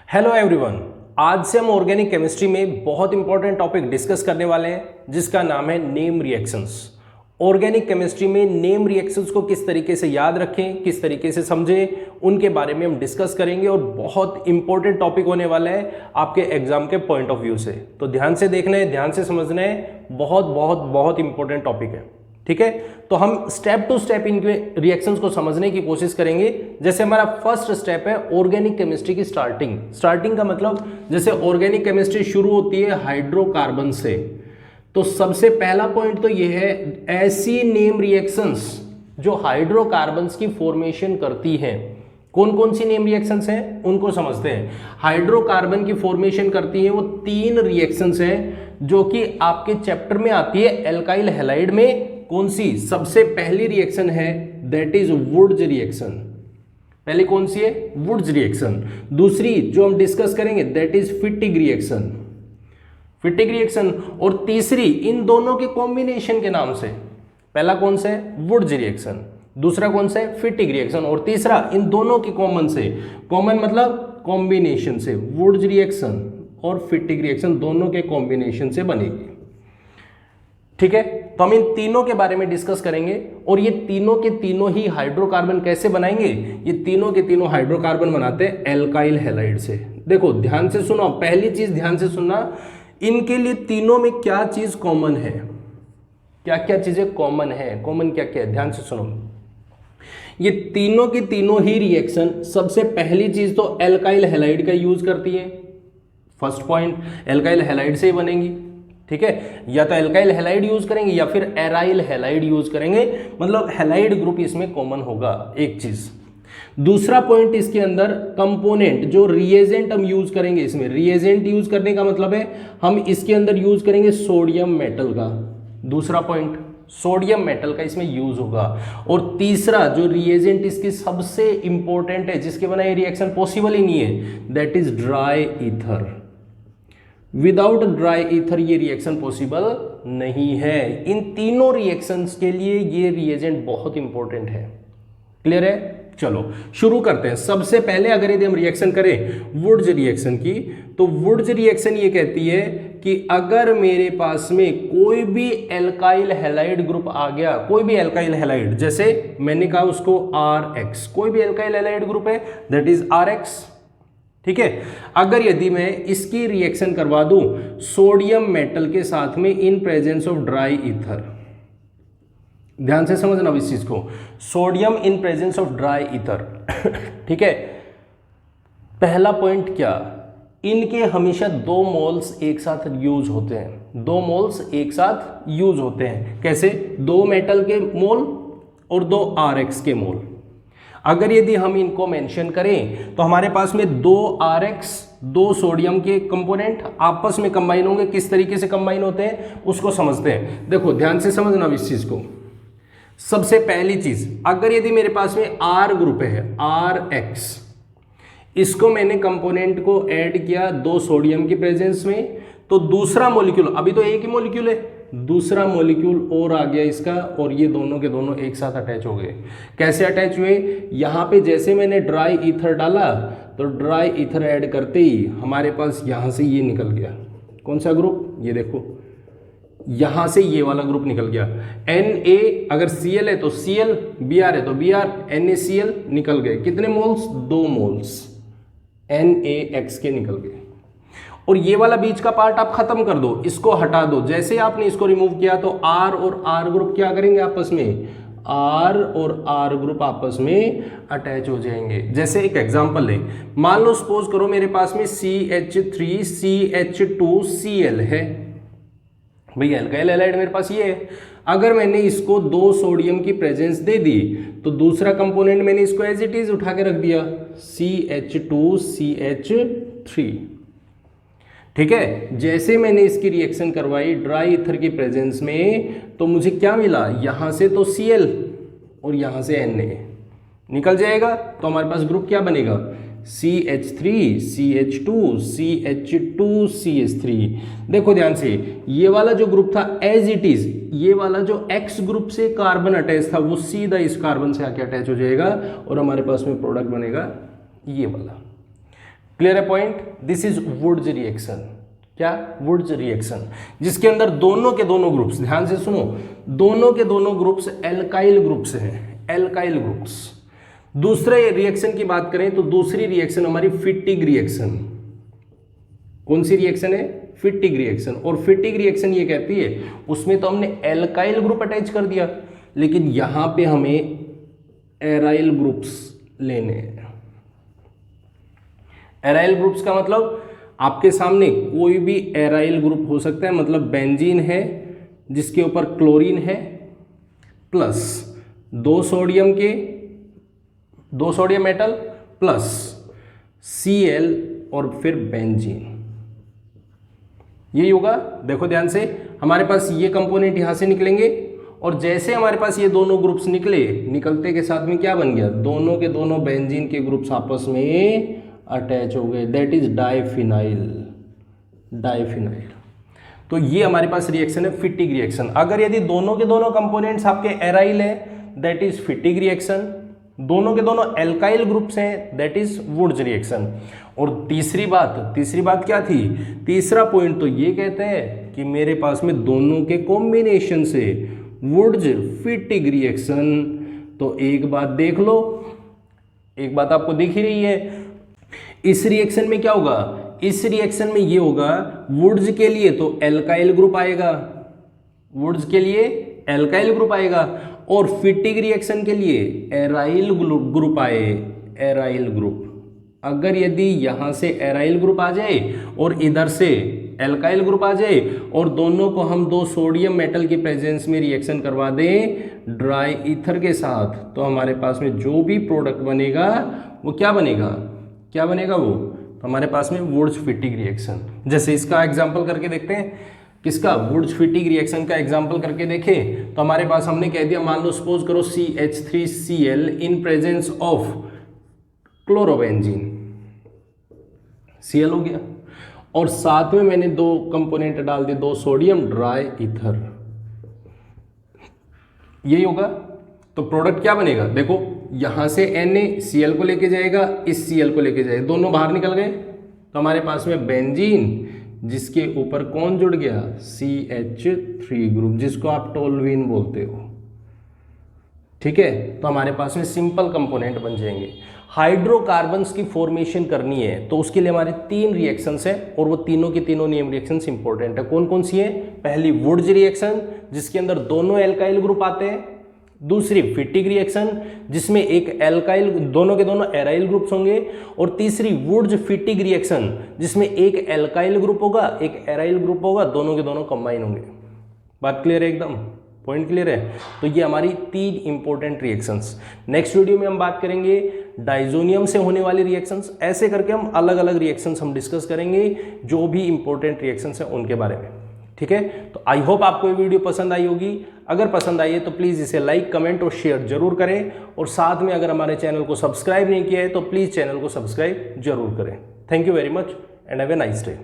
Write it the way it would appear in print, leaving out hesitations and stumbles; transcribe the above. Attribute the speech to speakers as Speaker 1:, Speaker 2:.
Speaker 1: Hello everyone. आज से हम ऑर्गेनिक केमिस्ट्री में बहुत इंपॉर्टेंट टॉपिक डिस्कस करने वाले हैं जिसका नाम है नेम रिएक्शंस। ऑर्गेनिक केमिस्ट्री में नेम रिएक्शंस को किस तरीके से याद रखें, किस तरीके से समझें, उनके बारे में हम डिस्कस करेंगे और बहुत इंपॉर्टेंट टॉपिक होने वाला है आपके एग्जाम के पॉइंट ऑफ व्यू से। तो ध्यान से देखना है, ध्यान से समझना है, बहुत बहुत बहुत इंपॉर्टेंट टॉपिक है। ठीक है, तो हम स्टेप टू स्टेप इनके रिएक्शंस को समझने की कोशिश करेंगे। जैसे हमारा फर्स्ट स्टेप है ऑर्गेनिक केमिस्ट्री की स्टार्टिंग का मतलब जैसे ऑर्गेनिक केमिस्ट्री शुरू होती है हाइड्रोकार्बन से, तो सबसे पहला पॉइंट तो ये है ऐसी नेम रिएक्शंस जो हाइड्रोकार्बन्स की फॉर्मेशन करती हैं। कौन कौन सी नेम रिएक्शंस हैं उनको समझते हैं। हाइड्रोकार्बन की फॉर्मेशन करती है वो तीन रिएक्शंस हैं जो कि आपके चैप्टर में आती है एल्काइल हैलाइड में। कौन सी? सबसे पहली रिएक्शन है दैट इज वुड्स रिएक्शन। पहले कौन सी है? Wurtz reaction. दूसरी जो हम डिस्कस करेंगे दैट इज फिटिग रिएक्शन। और तीसरी इन दोनों के कॉम्बिनेशन के नाम से, पहला कौन सा है? वुड्स रिएक्शन, दूसरा कौन सा है? फिटिग रिएक्शन, और तीसरा इन दोनों की कॉमन से, कॉमन मतलब कॉम्बिनेशन से, वुड्स रिएक्शन और फिटिग रिएक्शन दोनों के कॉम्बिनेशन से बनेगी। ठीक है, तो हम इन तीनों के बारे में डिस्कस करेंगे और ये तीनों के तीनों ही हाइड्रोकार्बन कैसे बनाएंगे? ये तीनों के तीनों हाइड्रोकार्बन बनाते हैं एल्काइल हैलाइड से। देखो ध्यान से सुनो, पहली चीज ध्यान से सुनना, इनके लिए तीनों में क्या चीज कॉमन है, क्या क्या चीजें कॉमन है, कॉमन क्या क्या है, ध्यान से सुनो। ये तीनों की तीनों ही रिएक्शन सबसे पहली चीज तो एल्काइल हैलाइड का यूज करती है। फर्स्ट पॉइंट, एल्काइल हैलाइड से ही बनेंगी। ठीक है, या तो एल्काइल हैलाइड यूज करेंगे या फिर एराइल हैलाइड यूज करेंगे, मतलब हैलाइड ग्रुप इसमें कॉमन होगा, एक चीज। दूसरा पॉइंट इसके अंदर कंपोनेंट, जो रिएजेंट हम यूज करेंगे, इसमें रिएजेंट यूज करने का मतलब है हम इसके अंदर यूज करेंगे सोडियम मेटल का। दूसरा पॉइंट सोडियम मेटल का इसमें यूज होगा। और तीसरा जो रिएजेंट इसकी सबसे इंपॉर्टेंट है जिसके बिना ये रिएक्शन पॉसिबल ही नहीं है, that is dry ether. Without dry ether ये रिएक्शन पॉसिबल नहीं है। इन तीनों रिएक्शंस के लिए ये रिएजेंट बहुत इंपॉर्टेंट है। क्लियर है? चलो शुरू करते हैं। सबसे पहले अगर यदि हम रिएक्शन करें वुड्स रिएक्शन की, तो वुड्स रिएक्शन ये कहती है कि अगर मेरे पास में कोई भी एल्काइल हैलाइड ग्रुप आ गया, कोई भी एल्काइल हैलाइड, जैसे मैंने कहा उसको RX, कोई भी एल्काइल हैलाइड ग्रुप है दैट इज RX। ठीक है, अगर यदि मैं इसकी रिएक्शन करवा दूं सोडियम मेटल के साथ में in presence of dry ether, ध्यान से समझना इस चीज को, sodium in presence of dry ether. ठीक है, पहला पॉइंट क्या, इनके हमेशा 2 मोल्स एक साथ यूज होते हैं। 2 मोल्स एक साथ यूज होते हैं। कैसे? 2 मेटल के मोल और 2 RX के मोल। अगर यदि हम इनको मेंशन करें तो हमारे पास में 2 RX, 2 सोडियम के कंपोनेंट आपस में कंबाइन होंगे। किस तरीके से कंबाइन होते हैं उसको समझते हैं। देखो ध्यान से समझना इस चीज को। सबसे पहली चीज, अगर यदि मेरे पास में R ग्रुप है RX, इसको मैंने कंपोनेंट को ऐड किया 2 सोडियम की प्रेजेंस में, तो दूसरा मॉलिक्यूल, अभी तो एक ही मॉलिक्यूल है, दूसरा मॉलिक्यूल और आ गया इसका, और ये दोनों के दोनों एक साथ अटैच हो गए। कैसे अटैच हुए? यहां पे जैसे मैंने ड्राई ईथर डाला तो ड्राई ईथर ऐड करते ही हमारे पास यहां से ये निकल गया। कौन सा ग्रुप? ये देखो, यहां से ये वाला ग्रुप निकल गया। Na अगर Cl है तो Cl, Br है तो Br, NaCl निकल गए। कितने मोल्स? 2 मोल्स NaX के निकल गए। और ये वाला बीच का पार्ट आप खत्म कर दो, इसको हटा दो। जैसे ही आपने इसको रिमूव किया तो R और R ग्रुप क्या करेंगे आपस में? R और R ग्रुप आपस में अटैच हो जाएंगे। जैसे एक एग्जांपल लें, मान लो सपोज करो मेरे पास में CH3CH2Cl है। भैया एल्काइल हैलाइड मेरे पास ये है। अगर मैंने इसको 2 सोडियम की प्रेजेंस दे दी तो दूसरा कंपोनेंट मैंने इसको एज इट इज उठा के रख दिया, CH2CH3। ठीक है, जैसे मैंने इसकी रिएक्शन करवाई ड्राई ईथर की प्रेजेंस में, तो मुझे क्या मिला? यहां से तो Cl और यहां से Na निकल जाएगा, तो हमारे पास ग्रुप क्या बनेगा? CH3CH2CH2CH3। देखो ध्यान से, ये वाला जो ग्रुप था एज इट इज, ये वाला जो X ग्रुप से कार्बन अटैच था वो सीधा इस कार्बन से आके अटैच हो जाएगा और हमारे पास में प्रोडक्ट बनेगा ये वाला। क्लियर है point? This is Wurtz reaction. क्या? वुड्स रिएक्शन, जिसके अंदर दोनों के दोनों ग्रुप्स, ध्यान से सुनो, दोनों के दोनों ग्रुप्स एल्काइल ग्रुप्स हैं, एल्काइल ग्रुप्स। दूसरे रिएक्शन की बात करें तो दूसरी रिएक्शन हमारी फिटिग रिएक्शन। कौन सी रिएक्शन है? फिटिग रिएक्शन। और फिटिग रिएक्शन ये कहती है, उसमें तो हमने एल्काइल ग्रुप अटैच कर दिया, लेकिन यहां पे हमें एराइल ग्रुप्स लेने हैं। एराइल ग्रुप्स का मतलब आपके सामने कोई भी एराइल ग्रुप हो सकता है, मतलब बेंजीन है जिसके ऊपर क्लोरीन है प्लस दो सोडियम मेटल प्लस Cl और फिर बेंजीन, यही होगा। देखो ध्यान से, हमारे पास ये कंपोनेंट यहां से निकलेंगे और जैसे हमारे पास ये दोनों ग्रुप्स निकलते के साथ में क्या बन गया? दोनों के दोनों बेंजीन के ग्रुप्स आपस में अटैच हो गए, दैट इज डाइफिनाइल। तो ये हमारे पास रिएक्शन है फिटिग रिएक्शन। अगर यदि दोनों के दोनों कंपोनेंट्स आपके एराइल है, दैट इज फिटिग रिएक्शन। दोनों के दोनों एल्काइल ग्रुप्स हैं, दैट इज वुड्स रिएक्शन। और तीसरी बात क्या थी? तीसरा पॉइंट तो ये कहते हैं कि मेरे पास में दोनों के कॉम्बिनेशन से वुड्स फिटिग रिएक्शन। तो एक बात देख लो, एक बात आपको दिख ही रही है, इस रिएक्शन में क्या होगा? इस रिएक्शन में ये होगा, वुड्स के लिए तो एल्काइल ग्रुप आएगा, वुड्स के लिए एल्काइल ग्रुप आएगा, और फिटिग रिएक्शन के लिए एराइल ग्रुप आए, एराइल ग्रुप। अगर यदि यहां से एराइल ग्रुप आ जाए और इधर से एल्काइल ग्रुप आ जाए और दोनों को हम दो सोडियम मेटल की प्रेजेंस में रिएक्शन करवा दें ड्राई ईथर के साथ, तो हमारे पास में जो भी प्रोडक्ट बनेगा वो क्या बनेगा? वो तो हमारे पास में वुड्स फिटिग रिएक्शन। जैसे इसका एग्जांपल करके देखते हैं, किसका? वुड्स फिटिग रिएक्शन का एग्जांपल करके देखें तो हमारे पास हमने कह दिया, मान लो सपोज करो CH3Cl in presence of chlorobenzene, Cl हो गया, और साथ में मैंने दो कंपोनेंट डाल दिए, दो सोडियम ड्राई ईथर, यही होगा। तो प्रोडक्ट क्या बनेगा? देखो यहां से Na Cl को लेके जाएगा, इस Cl को लेके जाएगा, दोनों बाहर निकल गए, तो हमारे पास में बेंजीन जिसके ऊपर कौन जुड़ गया? CH3 ग्रुप, जिसको आप टोल्यूइन बोलते हो, ठीक है। तो हमारे पास में सिंपल कंपोनेंट बन जाएंगे। हाइड्रोकार्बन्स की फॉर्मेशन करनी है तो उसके लिए हमारे 3 रिएक्शंस है, और वो तीनों की तीनों नेम रिएक्शंस इंपॉर्टेंट है। कौन कौन सी है? पहली वुड्स रिएक्शन, जिसके अंदर दोनों एल्काइल ग्रुप आते हैं। दूसरी फिटिग रिएक्शन, जिसमें एक एल्काइल, दोनों के दोनों एराइल ग्रुप्स होंगे। और तीसरी वुड्स फिटिग रिएक्शन, जिसमें एक एल्काइल ग्रुप होगा, एक एराइल ग्रुप होगा, दोनों के दोनों कंबाइन होंगे। बात क्लियर है? एकदम पॉइंट क्लियर है? तो ये हमारी 3 इंपॉर्टेंट रिएक्शंस। नेक्स्ट वीडियो में हम बात करेंगे डाइजोनियम से होने वाली रिएक्शंस। ऐसे करके हम अलग अलग रिएक्शंस हम डिस्कस करेंगे, जो भी इंपॉर्टेंट रिएक्शंस हैं उनके बारे में, ठीक है। तो आई होप आपको ये वीडियो पसंद आई होगी। अगर पसंद आई है तो प्लीज़ इसे लाइक, कमेंट और शेयर जरूर करें, और साथ में अगर हमारे चैनल को सब्सक्राइब नहीं किया है तो प्लीज़ चैनल को सब्सक्राइब जरूर करें। Thank you very much and have a nice day.